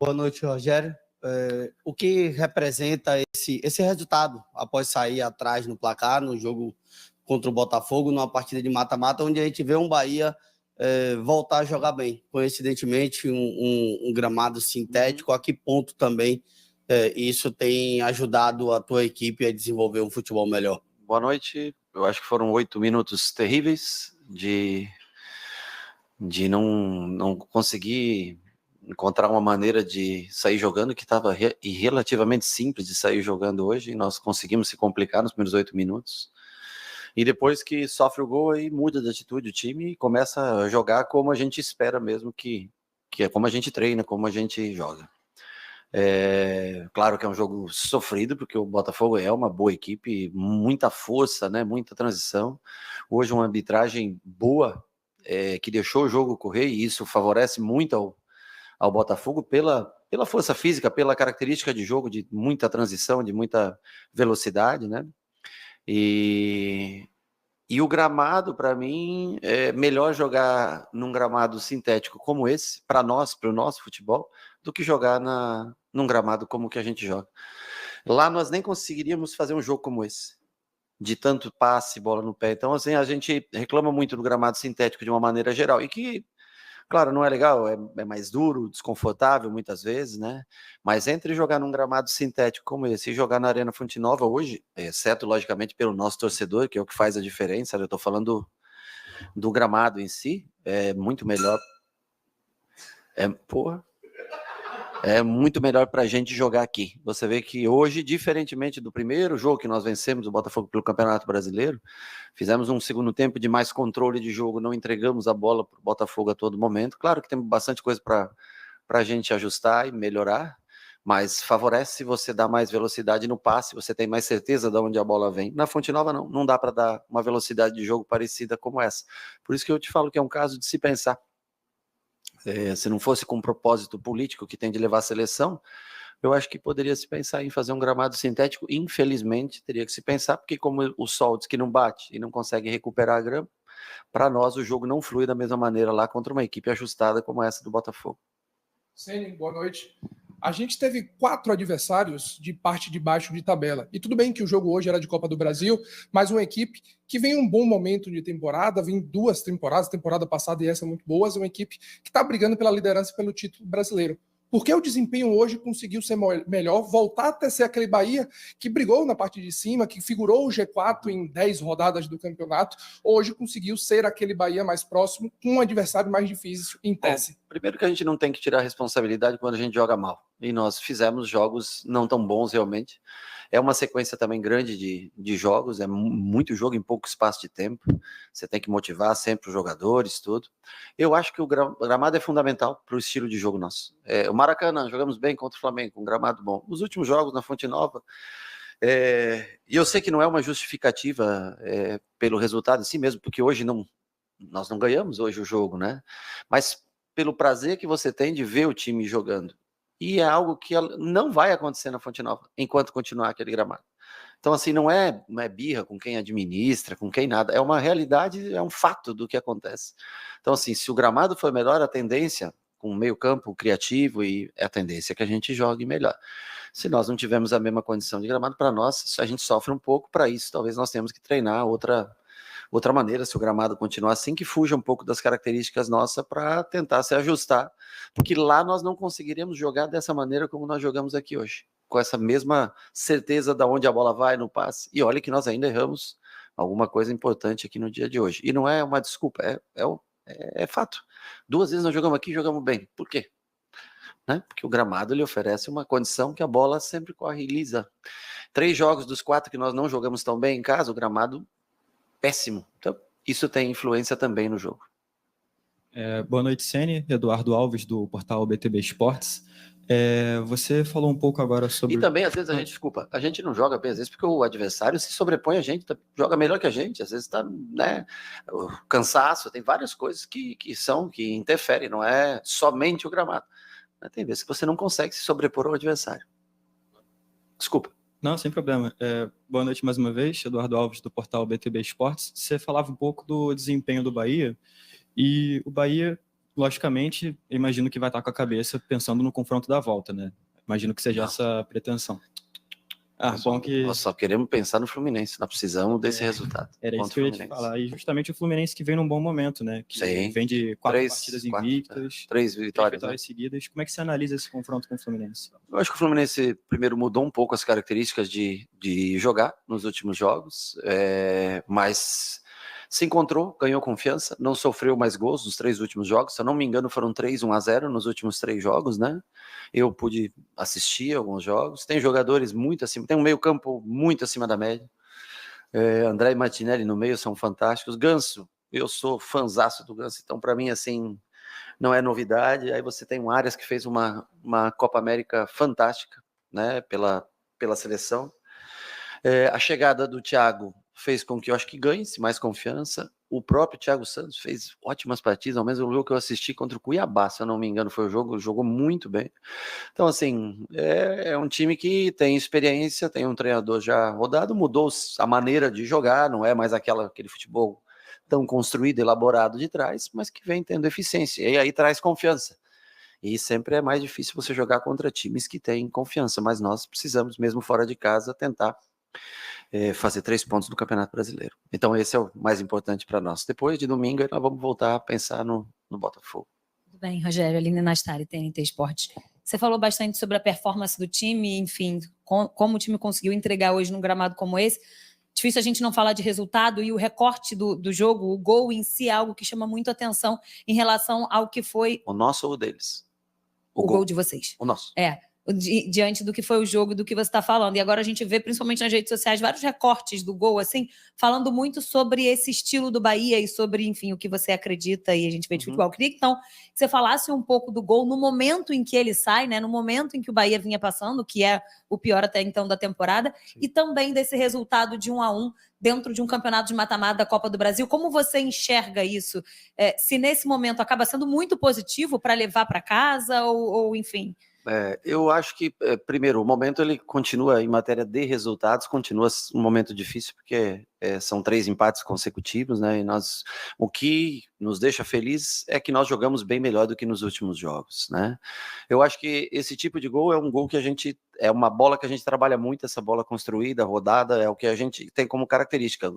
Boa noite, Rogério. O que representa esse resultado após sair atrás no placar, no jogo contra o Botafogo, numa partida de mata-mata, onde a gente vê um Bahia voltar a jogar bem? Coincidentemente, um gramado sintético, a que ponto também isso tem ajudado a tua equipe a desenvolver um futebol melhor? Boa noite. Eu acho que foram 8 minutos terríveis de não conseguir encontrar uma maneira de sair jogando, que estava relativamente simples de sair jogando hoje, e nós conseguimos se complicar nos primeiros 8 minutos. E depois que sofre o gol, aí muda de atitude o time e começa a jogar como a gente espera mesmo, que é como a gente treina, como a gente joga. Claro que é um jogo sofrido, porque o Botafogo é uma boa equipe, muita força, né, muita transição. Hoje uma arbitragem boa, que deixou o jogo correr, e isso favorece muito ao Botafogo pela força física, pela característica de jogo, de muita transição, de muita velocidade, né? E o gramado, para mim, é melhor jogar num gramado sintético como esse, para nós, para o nosso futebol, do que jogar num gramado como que a gente joga. Lá nós nem conseguiríamos fazer um jogo como esse, de tanto passe, bola no pé. Então, assim, a gente reclama muito do gramado sintético de uma maneira geral, e que, claro, não é legal, é mais duro, desconfortável muitas vezes, né? Mas entre jogar num gramado sintético como esse e jogar na Arena Fonte Nova hoje, exceto, logicamente, pelo nosso torcedor, que é o que faz a diferença, eu tô falando do gramado em si, é muito melhor. É muito melhor pra gente jogar aqui. Você vê que hoje, diferentemente do primeiro jogo que nós vencemos o Botafogo pelo Campeonato Brasileiro, fizemos um segundo tempo de mais controle de jogo, não entregamos a bola pro Botafogo a todo momento. Claro que tem bastante coisa para a gente ajustar e melhorar, mas favorece se você dá mais velocidade no passe, você tem mais certeza de onde a bola vem. Na Fonte Nova não dá para dar uma velocidade de jogo parecida como essa. Por isso que eu te falo que é um caso de se pensar. Se não fosse com um propósito político que tem de levar a seleção, eu acho que poderia se pensar em fazer um gramado sintético. Infelizmente, teria que se pensar, porque como o sol diz que não bate e não consegue recuperar a grama, para nós o jogo não flui da mesma maneira lá contra uma equipe ajustada como essa do Botafogo. Ceni, boa noite. A gente teve 4 adversários de parte de baixo de tabela. E tudo bem que o jogo hoje era de Copa do Brasil, mas uma equipe que vem um bom momento de temporada, vem 2 temporadas, temporada passada e essa muito boas, uma equipe que está brigando pela liderança e pelo título brasileiro. Por que o desempenho hoje conseguiu ser melhor, voltar até ser aquele Bahia que brigou na parte de cima, que figurou o G4 em 10 rodadas do campeonato, hoje conseguiu ser aquele Bahia mais próximo, com um adversário mais difícil em tese? Bom, primeiro que a gente não tem que tirar a responsabilidade quando a gente joga mal. E nós fizemos jogos não tão bons realmente. É uma sequência também grande de jogos, é muito jogo em pouco espaço de tempo. Você tem que motivar sempre os jogadores, tudo. Eu acho que o gramado é fundamental para o estilo de jogo nosso. O Maracanã, jogamos bem contra o Flamengo, com um gramado bom. Os últimos jogos na Fonte Nova, e eu sei que não é uma justificativa pelo resultado em si mesmo, porque hoje nós não ganhamos hoje o jogo, né? Mas pelo prazer que você tem de ver o time jogando. E é algo que não vai acontecer na Fonte Nova, enquanto continuar aquele gramado. Então, assim, não é birra com quem administra, com quem nada. É uma realidade, é um fato do que acontece. Então, assim, se o gramado for melhor, a tendência, com o meio campo criativo, e a tendência é que a gente jogue melhor. Se nós não tivermos a mesma condição de gramado, para nós, a gente sofre um pouco. Para isso, talvez nós tenhamos que treinar outra maneira, se o gramado continuar assim, que fuja um pouco das características nossas para tentar se ajustar, porque lá nós não conseguiríamos jogar dessa maneira como nós jogamos aqui hoje, com essa mesma certeza de onde a bola vai no passe. E olha que nós ainda erramos alguma coisa importante aqui no dia de hoje. E não é uma desculpa, é fato. 2 vezes nós jogamos aqui e jogamos bem. Por quê? Né? Porque o gramado ele oferece uma condição que a bola sempre corre lisa. 3 jogos dos 4 que nós não jogamos tão bem em casa, o gramado péssimo. Então, isso tem influência também no jogo. Boa noite, Ceni. Eduardo Alves, do portal BTB Esportes. Você falou um pouco agora sobre... E também, às vezes, a gente não joga bem, às vezes, porque o adversário se sobrepõe a gente, joga melhor que a gente, às vezes está, né, o cansaço, tem várias coisas que interferem, não é somente o gramado. Tem vezes que você não consegue se sobrepor ao adversário. Desculpa. Não, sem problema. Boa noite mais uma vez, Eduardo Alves, do portal BTB Esportes. Você falava um pouco do desempenho do Bahia, e o Bahia logicamente, eu imagino que vai estar com a cabeça pensando no confronto da volta, né? Imagino que seja essa a pretensão. Bom que... Nós só queremos pensar no Fluminense, nós precisamos desse resultado. Era isso que eu ia te falar. E justamente o Fluminense que vem num bom momento, né? Que Sim. vem de 4 partidas invictas, 3 vitórias, né? Seguidas. Como é que você analisa esse confronto com o Fluminense? Eu acho que o Fluminense, primeiro, mudou um pouco as características de jogar nos últimos jogos, mas se encontrou, ganhou confiança, não sofreu mais gols nos 3 últimos jogos. Se eu não me engano, foram 3-1-0 nos últimos 3 jogos, né? Eu pude assistir alguns jogos. Tem jogadores muito acima, tem um meio-campo muito acima da média. André e Martinelli no meio são fantásticos. Ganso, eu sou fãzaço do Ganso, então para mim, assim, não é novidade. Aí você tem o Arias que fez uma Copa América fantástica, né, pela seleção. A chegada do Thiago fez com que eu acho que ganhe-se mais confiança. O próprio Thiago Santos fez ótimas partidas, ao mesmo jogo que eu assisti contra o Cuiabá, se eu não me engano, foi o jogo, jogou muito bem. Então, assim, é um time que tem experiência, tem um treinador já rodado, mudou a maneira de jogar, não é mais aquele futebol tão construído, elaborado de trás, mas que vem tendo eficiência, e aí traz confiança. E sempre é mais difícil você jogar contra times que têm confiança, mas nós precisamos, mesmo fora de casa, tentar fazer 3 pontos no Campeonato Brasileiro. Então esse é o mais importante para nós. Depois de domingo nós vamos voltar a pensar no Botafogo. Tudo bem, Rogério, Aline Nastari, TNT Esportes. Você falou bastante sobre a performance do time, enfim, como o time conseguiu entregar hoje num gramado como esse. Difícil a gente não falar de resultado, e o recorte do jogo, o gol em si é algo que chama muito atenção em relação ao que foi... O nosso ou o deles? O gol de vocês. O nosso. Diante do que foi o jogo, do que você está falando. E agora a gente vê, principalmente nas redes sociais, vários recortes do gol, assim, falando muito sobre esse estilo do Bahia e sobre, enfim, o que você acredita e a gente vê de futebol. Eu queria, então, que você falasse um pouco do gol no momento em que ele sai, né? No momento em que o Bahia vinha passando, que é o pior até então da temporada, e também desse resultado de 1-1 dentro de um campeonato de mata-mata da Copa do Brasil. Como você enxerga isso? Se nesse momento acaba sendo muito positivo para levar para casa ou enfim... Eu acho que, primeiro, o momento ele continua, em matéria de resultados, continua um momento difícil, porque são 3 empates consecutivos, né? E o que nos deixa feliz é que nós jogamos bem melhor do que nos últimos jogos, né? Eu acho que esse tipo de gol é um gol que é uma bola que a gente trabalha muito, essa bola construída, rodada, é o que a gente tem como característica.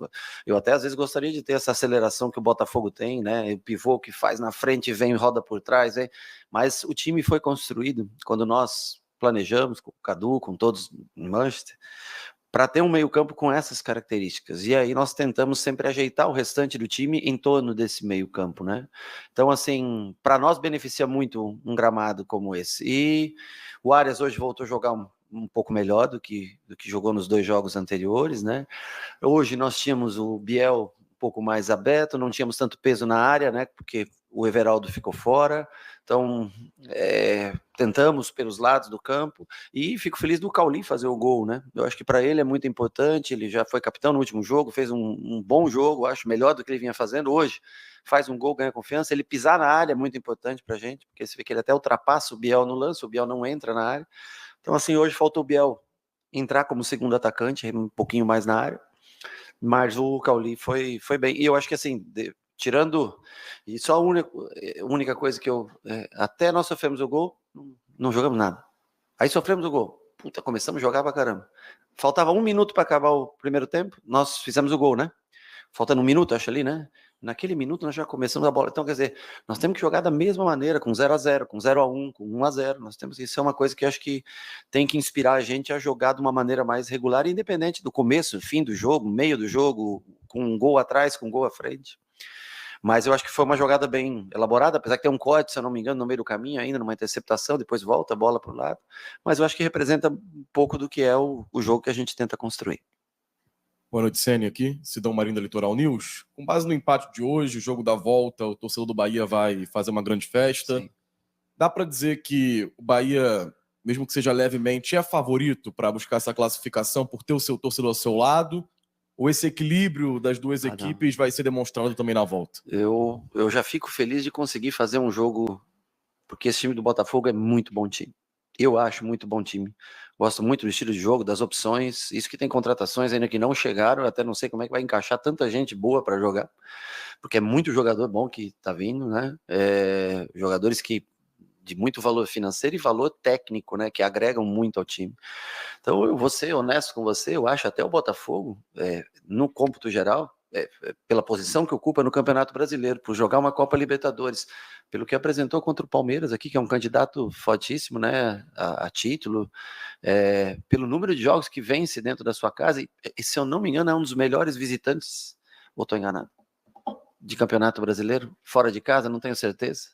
Eu até às vezes gostaria de ter essa aceleração que o Botafogo tem, né? O pivô que faz na frente, vem e roda por trás, mas o time foi construído quando nós planejamos, com o Cadu, com todos em Manchester, para ter um meio-campo com essas características. E aí nós tentamos sempre ajeitar o restante do time em torno desse meio-campo, né? Então, assim, para nós beneficia muito um gramado como esse. E o Arias hoje voltou a jogar um pouco melhor do que jogou nos 2 jogos anteriores, né? Hoje nós tínhamos o Biel um pouco mais aberto, não tínhamos tanto peso na área, né? Porque o Everaldo ficou fora. Então, tentamos pelos lados do campo e fico feliz do Cauli fazer o gol, né? Eu acho que para ele é muito importante, ele já foi capitão no último jogo, fez um bom jogo, acho melhor do que ele vinha fazendo hoje, faz um gol, ganha confiança, ele pisar na área é muito importante pra gente, porque você vê que ele até ultrapassa o Biel no lance, o Biel não entra na área. Então, assim, hoje faltou o Biel entrar como segundo atacante, um pouquinho mais na área, mas o Cauli foi bem. E eu acho que, assim, tirando, e só a única coisa que até nós sofremos o gol, não jogamos nada. Aí sofremos o gol, começamos a jogar pra caramba. Faltava 1 minuto para acabar o primeiro tempo, nós fizemos o gol, né? Faltando 1 minuto, acho ali, né? Naquele minuto nós já começamos a bola. Então, quer dizer, nós temos que jogar da mesma maneira, com 0-0, com 0-1, com 1-0. Nós temos, isso é uma coisa que eu acho que tem que inspirar a gente a jogar de uma maneira mais regular, independente do começo, fim do jogo, meio do jogo, com um gol atrás, com um gol à frente. Mas eu acho que foi uma jogada bem elaborada, apesar que tem um corte, se eu não me engano, no meio do caminho ainda, numa interceptação, depois volta a bola para o lado. Mas eu acho que representa um pouco do que é o jogo que a gente tenta construir. Boa noite, Sene, aqui, Sidão Marinho da Litoral News. Com base no empate de hoje, o jogo da volta, o torcedor do Bahia vai fazer uma grande festa. Sim. Dá para dizer que o Bahia, mesmo que seja levemente, é favorito para buscar essa classificação por ter o seu torcedor ao seu lado? Ou esse equilíbrio das duas equipes vai ser demonstrado também na volta? Eu já fico feliz de conseguir fazer um jogo, porque esse time do Botafogo é muito bom time. Eu acho muito bom time. Gosto muito do estilo de jogo, das opções. Isso que tem contratações ainda que não chegaram. Eu até não sei como é que vai encaixar tanta gente boa para jogar, porque é muito jogador bom que tá vindo, né? Jogadores que de muito valor financeiro e valor técnico, né? Que agregam muito ao time. Então eu vou ser honesto com você. Eu acho até o Botafogo, no cômputo geral, pela posição que ocupa no Campeonato Brasileiro, por jogar uma Copa Libertadores, pelo que apresentou contra o Palmeiras aqui, que é um candidato fortíssimo, né, a título, pelo número de jogos que vence dentro da sua casa, e se eu não me engano é um dos melhores visitantes, ou estou enganado, de Campeonato Brasileiro, fora de casa, não tenho certeza,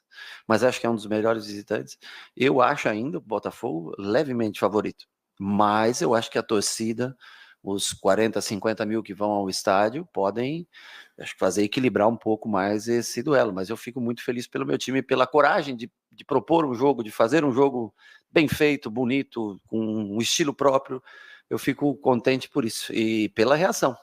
mas acho que é um dos melhores visitantes. Eu acho ainda o Botafogo levemente favorito, mas eu acho que a torcida, os 40, 50 mil que vão ao estádio, podem, acho que fazer equilibrar um pouco mais esse duelo, mas eu fico muito feliz pelo meu time, pela coragem de propor um jogo, de fazer um jogo bem feito, bonito, com um estilo próprio. Eu fico contente por isso, e pela reação,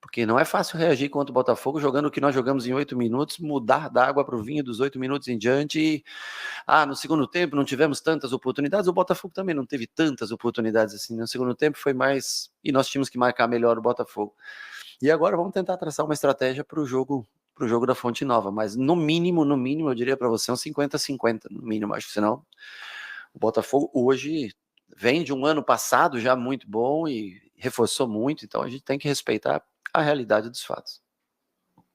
porque não é fácil reagir contra o Botafogo jogando o que nós jogamos em 8 minutos, mudar da água para o vinho dos 8 minutos em diante, e no segundo tempo não tivemos tantas oportunidades. O Botafogo também não teve tantas oportunidades assim. No segundo tempo foi mais, e nós tínhamos que marcar melhor o Botafogo. E agora vamos tentar traçar uma estratégia para o jogo da Fonte Nova, mas no mínimo eu diria para você um 50-50, no mínimo, acho que senão o Botafogo hoje vem de um ano passado já muito bom e reforçou muito, então a gente tem que respeitar a realidade dos fatos.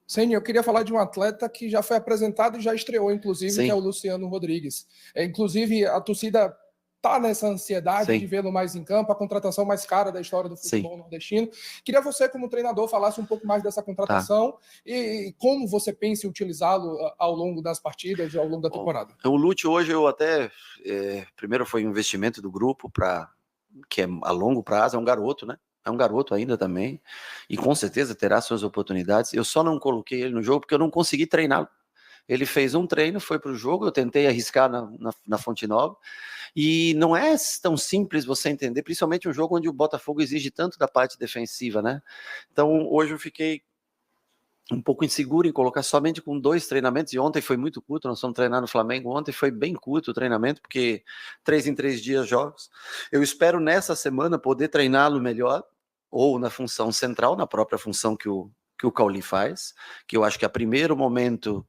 Ceni, eu queria falar de um atleta que já foi apresentado e já estreou, inclusive, Sim. que é o Luciano Rodrigues. Inclusive, a torcida está nessa ansiedade Sim. de vê-lo mais em campo, a contratação mais cara da história do futebol nordestino. Queria você, como treinador, falasse um pouco mais dessa contratação e como você pensa em utilizá-lo ao longo das partidas, ao longo da temporada. O Lúcio hoje eu até, primeiro foi um investimento do grupo, que é a longo prazo, é um garoto, né? É um garoto ainda também, e com certeza terá suas oportunidades. Eu só não coloquei ele no jogo porque eu não consegui treiná-lo. Ele fez um treino, foi para o jogo, eu tentei arriscar na Fonte Nova, e não é tão simples você entender, principalmente um jogo onde o Botafogo exige tanto da parte defensiva, né? Então hoje eu fiquei um pouco inseguro em colocar somente com 2 treinamentos, e ontem foi muito curto, nós fomos treinar no Flamengo, ontem foi bem curto o treinamento, porque 3 em 3 dias jogos. Eu espero nessa semana poder treiná-lo melhor, ou na função central, na própria função que o Cauli faz, que eu acho que a primeiro momento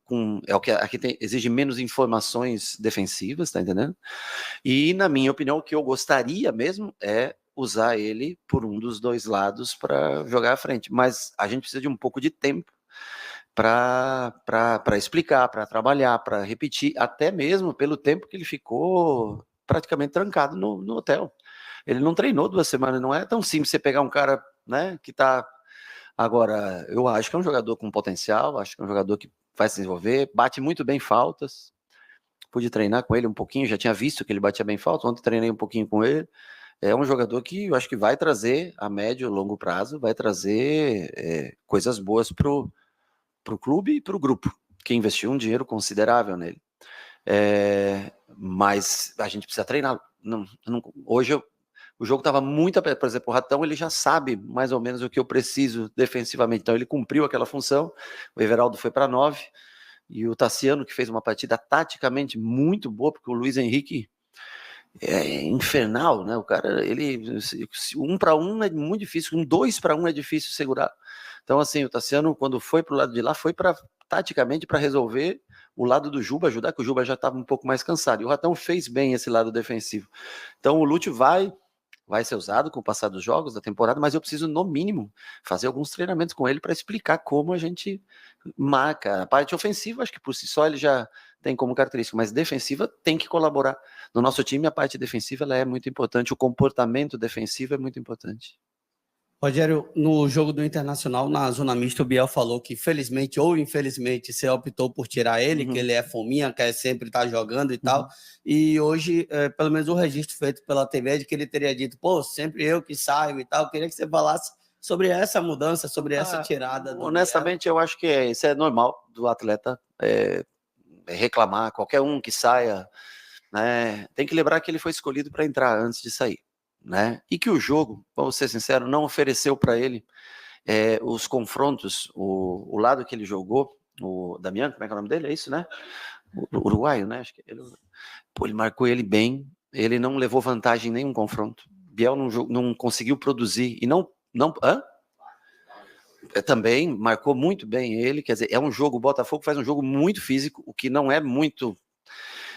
é o que aqui exige menos informações defensivas, tá entendendo? E na minha opinião, o que eu gostaria mesmo é usar ele por um dos 2 lados para jogar à frente, mas a gente precisa de um pouco de tempo para explicar, para trabalhar, para repetir, até mesmo pelo tempo que ele ficou praticamente trancado no hotel. Ele não treinou 2 semanas, não é tão simples você pegar um cara, né, que tá... Agora, eu acho que é um jogador com potencial, acho que é um jogador que vai se desenvolver, bate muito bem faltas, pude treinar com ele um pouquinho, já tinha visto que ele batia bem falta, ontem treinei um pouquinho com ele. É um jogador que eu acho que vai trazer, a médio e longo prazo, vai trazer coisas boas pro clube e pro grupo, que investiu um dinheiro considerável nele. Mas a gente precisa treinar. Hoje o jogo estava muito, por exemplo, o Ratão, ele já sabe mais ou menos o que eu preciso defensivamente, então ele cumpriu aquela função. O Everaldo foi para 9, e o Tassiano, que fez uma partida taticamente muito boa, porque o Luiz Henrique é infernal, né? O cara, ele 1 para 1 é muito difícil, 2 para 1 é difícil segurar. Então, assim, o Tassiano, quando foi pro lado de lá, foi taticamente para resolver o lado do Juba, ajudar, que o Juba já estava um pouco mais cansado. E o Ratão fez bem esse lado defensivo. Então, o Lúcio vai ser usado com o passar dos jogos da temporada, mas eu preciso, no mínimo, fazer alguns treinamentos com ele para explicar como a gente marca. A parte ofensiva, acho que por si só ele já tem como característica, mas defensiva tem que colaborar. No nosso time, a parte defensiva ela é muito importante, o comportamento defensivo é muito importante. Rogério, no jogo do Internacional, na zona mista, o Biel falou que, felizmente ou infelizmente, você optou por tirar ele, que ele é fominha, quer sempre estar jogando e tal. E hoje, pelo menos o registro feito pela TV é de que ele teria dito, sempre eu que saio e tal. Eu queria que você falasse sobre essa mudança, sobre essa tirada. Honestamente, eu acho que isso é normal do atleta reclamar, qualquer um que saia, né? Tem que lembrar que ele foi escolhido para entrar antes de sair, né? E que o jogo, vamos ser sinceros, não ofereceu para ele os confrontos, o lado que ele jogou, o Damiano, como é que é o nome dele? É isso, né? O uruguaio, né? Acho que ele marcou ele bem, ele não levou vantagem em nenhum confronto. Biel não conseguiu produzir e também marcou muito bem ele, quer dizer, é um jogo, o Botafogo faz um jogo muito físico, o que não é muito,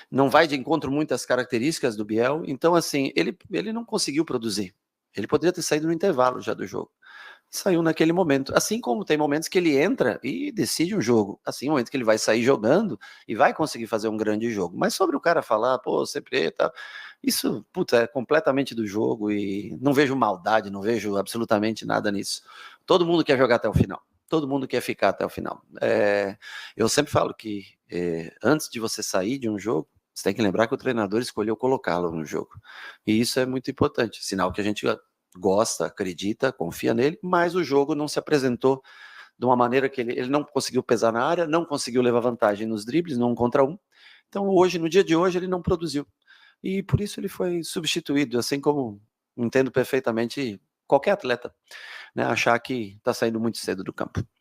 não vai de encontro muitas características do Biel, então assim, ele não conseguiu produzir, ele poderia ter saído no intervalo já do jogo, saiu naquele momento, assim como tem momentos que ele entra e decide um jogo, assim, momento que ele vai sair jogando e vai conseguir fazer um grande jogo, mas sobre o cara falar, pô, sempre tá, isso, puta, é completamente do jogo e não vejo maldade, não vejo absolutamente nada nisso. Todo mundo quer jogar até o final. Todo mundo quer ficar até o final. Eu sempre falo que antes de você sair de um jogo, você tem que lembrar que o treinador escolheu colocá-lo no jogo. E isso é muito importante. Sinal que a gente gosta, acredita, confia nele, mas o jogo não se apresentou de uma maneira que ele não conseguiu pesar na área, não conseguiu levar vantagem nos dribles, no 1 contra 1. Então hoje, no dia de hoje, ele não produziu. E por isso ele foi substituído, assim como entendo perfeitamente qualquer atleta, né, achar que está saindo muito cedo do campo.